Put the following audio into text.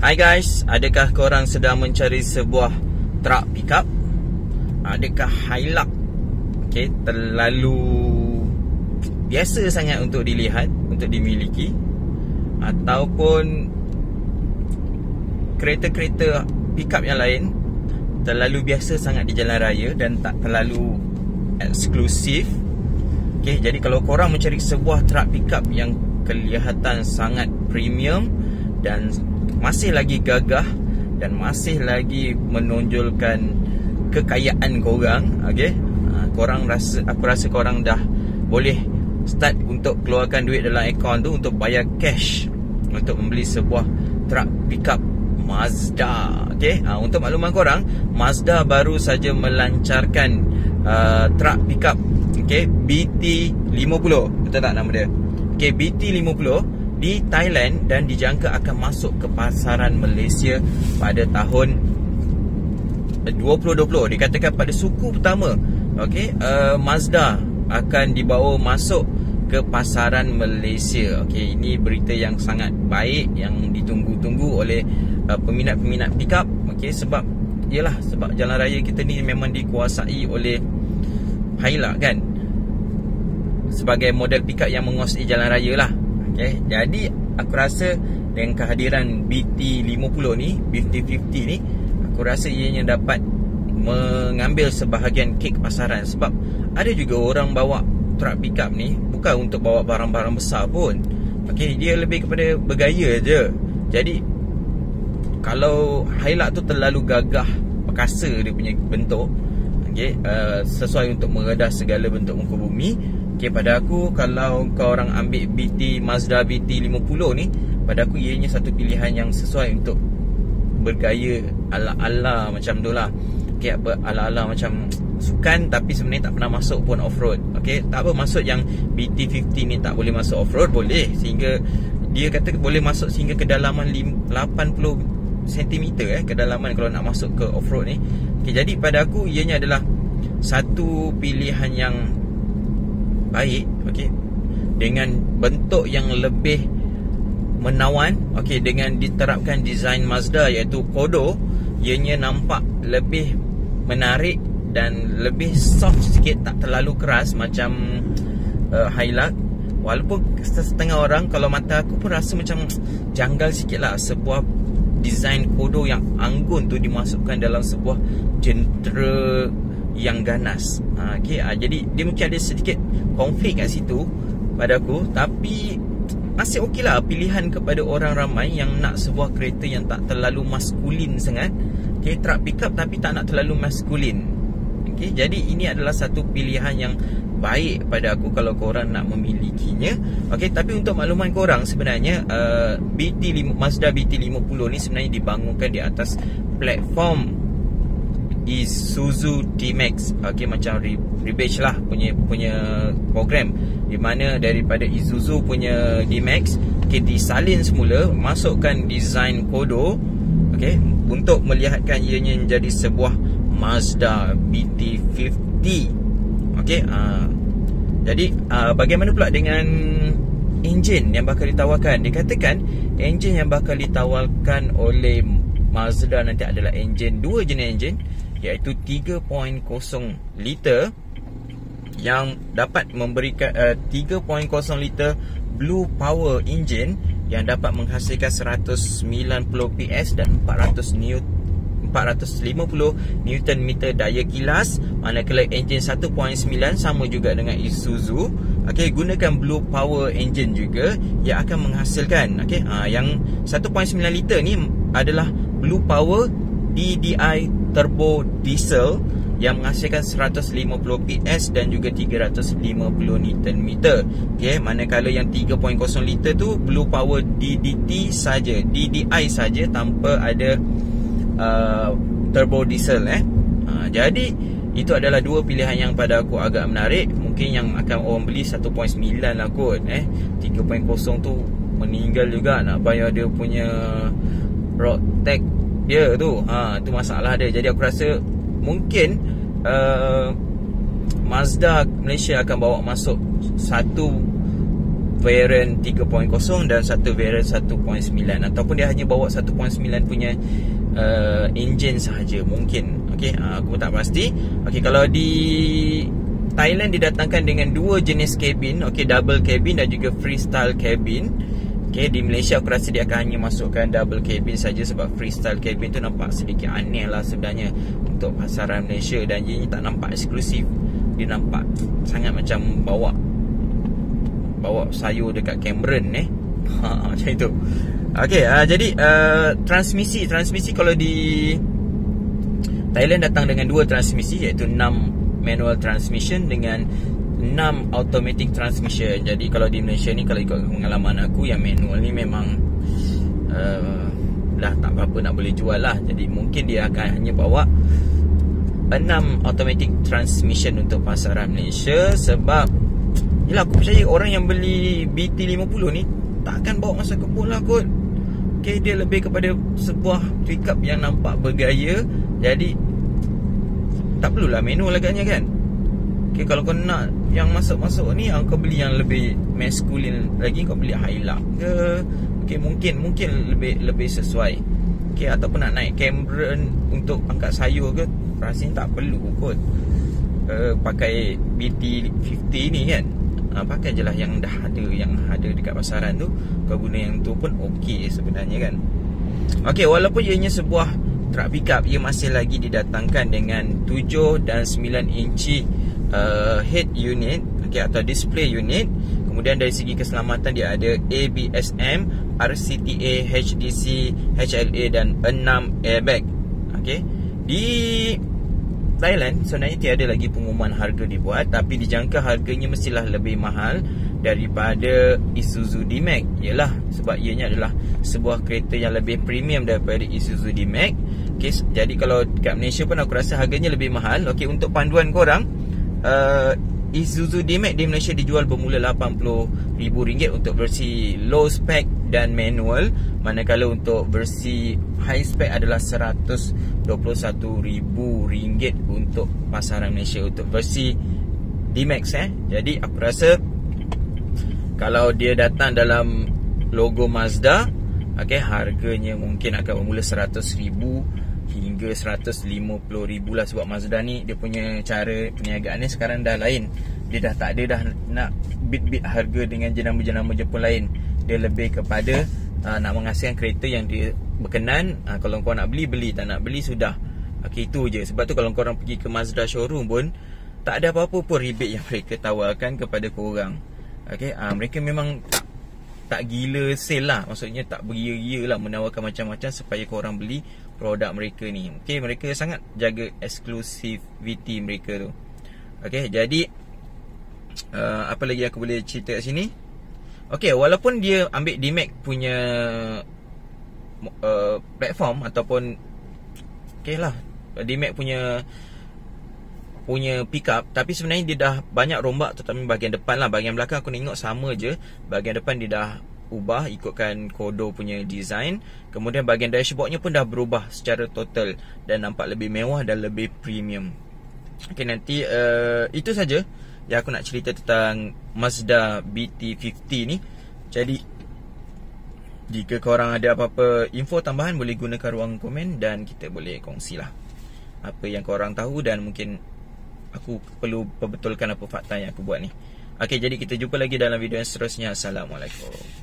Hai guys, adakah korang sedang mencari sebuah truck pickup? Adakah Hilux terlalu biasa sangat untuk dilihat, untuk dimiliki? Ataupun kereta-kereta pickup yang lain terlalu biasa sangat di jalan raya dan tak terlalu eksklusif? Jadi kalau korang mencari sebuah truck pickup yang kelihatan sangat premium dan masih lagi gagah dan masih lagi menonjolkan kekayaan korang, aku rasa korang dah boleh start untuk keluarkan duit dalam akaun tu untuk bayar cash untuk membeli sebuah truck pickup Mazda. Untuk makluman korang, Mazda baru saja melancarkan truck pickup BT50. Betul tak nama dia? BT50 di Thailand dan dijangka akan masuk ke pasaran Malaysia pada tahun 2020. Dikatakan pada suku pertama Mazda akan dibawa masuk ke pasaran Malaysia. Ini berita yang sangat baik yang ditunggu-tunggu oleh peminat-peminat pickup. Sebab jalan raya kita ni memang dikuasai oleh Hilux kan, sebagai model pickup yang menguasai jalan raya lah. Jadi aku rasa dengan kehadiran BT50 ni, BT50 ni, aku rasa ianya dapat mengambil sebahagian kek pasaran. Sebab ada juga orang bawa truck pickup ni bukan untuk bawa barang-barang besar pun. Dia lebih kepada bergaya je. Jadi kalau Hilux tu terlalu gagah, perkasa dia punya bentuk, sesuai untuk meredah segala bentuk muka bumi. Pada aku, kalau kau orang ambil Mazda BT50 ni, pada aku ianya satu pilihan yang sesuai untuk bergaya ala-ala macam tu lah. Ala-ala macam sukan tapi sebenarnya tak pernah masuk pun off-road. Tak apa, maksud yang BT50 ni tak boleh masuk off-road, boleh. Sehingga dia kata boleh masuk sehingga kedalaman 80 cm kedalaman kalau nak masuk ke off-road ni. Jadi pada aku ianya adalah satu pilihan yang baik, dengan bentuk yang lebih menawan, dengan diterapkan design Mazda iaitu Kodo, ianya nampak lebih menarik dan lebih soft sikit, tak terlalu keras macam Hilux. Walaupun setengah orang, kalau mata aku pun rasa macam janggal sikit lah sebuah design Kodo yang anggun tu dimasukkan dalam sebuah jentera yang ganas. Jadi dia mungkin ada sedikit konflik kat situ pada aku, tapi masih okey lah pilihan kepada orang ramai yang nak sebuah kereta yang tak terlalu maskulin sangat. Truck pickup tapi tak nak terlalu maskulin. Jadi ini adalah satu pilihan yang baik pada aku kalau korang nak memilikinya. Tapi untuk makluman korang, sebenarnya Mazda BT50 ni sebenarnya dibangunkan di atas platform Isuzu D-Max, macam rebadge lah punya program, di mana daripada Isuzu punya D-Max disalin semula, masukkan design Kodo untuk melihatkan ianya menjadi sebuah Mazda BT50. Jadi bagaimana pula dengan enjin yang bakal ditawarkan? Dikatakan enjin yang bakal ditawarkan oleh Mazda nanti adalah dua jenis enjin, iaitu 3.0 liter yang dapat memberikan 3.0 liter Blue Power engine yang dapat menghasilkan 190 PS dan 450 Newton meter daya kilas. Manakala enjin 1.9 sama juga dengan Isuzu, gunakan Blue Power engine juga yang akan menghasilkan yang 1.9 liter ni adalah Blue Power DDI Turbo Diesel yang menghasilkan 150 PS dan juga 350 Newton meter. Manakala yang 3.0 liter tu Blue Power DDT saja, DDI saja, tanpa ada turbo diesel. Jadi itu adalah dua pilihan yang pada aku agak menarik. Mungkin yang akan orang beli 1.9 lah kot. 3.0 tu meninggal juga nak bayar dia punya road tax dia tu. Tu masalah dia. Jadi aku rasa mungkin Mazda Malaysia akan bawa masuk satu variant 3.0 dan satu variant 1.9, ataupun dia hanya bawa 1.9 punya engine sahaja mungkin. Okey, aku tak pasti. Okey, kalau di Thailand didatangkan dengan dua jenis kabin, okey, double cabin dan juga freestyle cabin. Okey, di Malaysia aku rasa dia akan hanya masukkan double cabin saja, sebab freestyle cabin tu nampak sedikit aneh lah sebenarnya untuk pasaran Malaysia, dan dia tak nampak eksklusif. Dia nampak sangat macam bawa sayur dekat Cameron macam itu. Okey, jadi transmisi kalau di Thailand datang dengan dua transmisi, iaitu 6 manual transmission dengan 6 automatic transmission. Jadi kalau di Malaysia ni, kalau ikut pengalaman aku, yang manual ni memang dah tak berapa nak boleh jual lah. Jadi mungkin dia akan hanya bawa 6 automatic transmission untuk pasaran Malaysia. Sebab yelah, aku percaya orang yang beli BT50 ni takkan bawa masa kebun lah kot. Okay, dia lebih kepada sebuah pickup yang nampak bergaya. Jadi tak perlulah manual agaknya kan. Okay, kalau kau nak yang masuk-masuk ni, kau beli yang lebih masculine lagi, kau beli Hilux ke. Okay, mungkin lebih sesuai. Okay, ataupun nak naik Cameron untuk angkat sayur ke, rasanya tak perlu kot pakai BT50 ni kan. Pakai je lah yang dah ada dekat pasaran tu. Kau guna yang tu pun okey sebenarnya kan. Okey, walaupun ianya sebuah truck pickup, ia masih lagi didatangkan dengan 7 dan 9 inci head unit, okay, atau display unit. Kemudian dari segi keselamatan, dia ada ABSM, RCTA, HDC, HLA dan 6 airbag. Okay. Di Thailand sebenarnya tiada lagi pengumuman harga dibuat, tapi dijangka harganya mestilah lebih mahal daripada Isuzu D-Max. Yalah, sebab ianya adalah sebuah kereta yang lebih premium daripada Isuzu D-Max. Okay, jadi kalau dekat Malaysia pun aku rasa harganya lebih mahal. Okay, untuk panduan korang, Isuzu D-Max di Malaysia dijual bermula RM80,000 untuk versi low spec dan manual, manakala untuk versi high spec adalah RM121,000 untuk pasaran Malaysia untuk versi D-Max. Jadi aku rasa kalau dia datang dalam logo Mazda, okay, harganya mungkin akan bermula RM100,000 hingga RM150,000 lah. Sebab Mazda ni, dia punya cara perniagaannya sekarang dah lain. Dia dah tak ada dah nak beat harga dengan jenama-jenama Jepun lain. Dia lebih kepada nak menghasilkan kereta yang dia berkenan. Kalau kau nak beli, tak nak beli, sudah. Okay, itu je. Sebab tu kalau korang pergi ke Mazda showroom pun, tak ada apa-apa pun rebate yang mereka tawarkan kepada korang. Okay, mereka memang tak gila sale lah. Maksudnya tak beria-ria lah menawarkan macam-macam supaya korang beli produk mereka ni. Okay, mereka sangat jaga exclusivity mereka tu. Okay, jadi apa lagi aku boleh cerita kat sini? Okay, walaupun dia ambil D-Max punya platform ataupun okay lah, D-Max punya pickup, tapi sebenarnya dia dah banyak rombak, terutama bahagian depan lah. Bahagian belakang aku tengok sama je. Bahagian depan dia dah ubah ikutkan Kodo punya design. Kemudian bahagian dashboardnya pun dah berubah secara total dan nampak lebih mewah dan lebih premium. Okay, nanti itu saja yang aku nak cerita tentang Mazda BT50 ni. Jadi jika korang ada apa-apa info tambahan, boleh gunakan ruang komen dan kita boleh kongsilah apa yang korang tahu, dan mungkin aku perlu perbetulkan apa fakta yang aku buat ni. Okay, jadi kita jumpa lagi dalam video yang seterusnya. Assalamualaikum.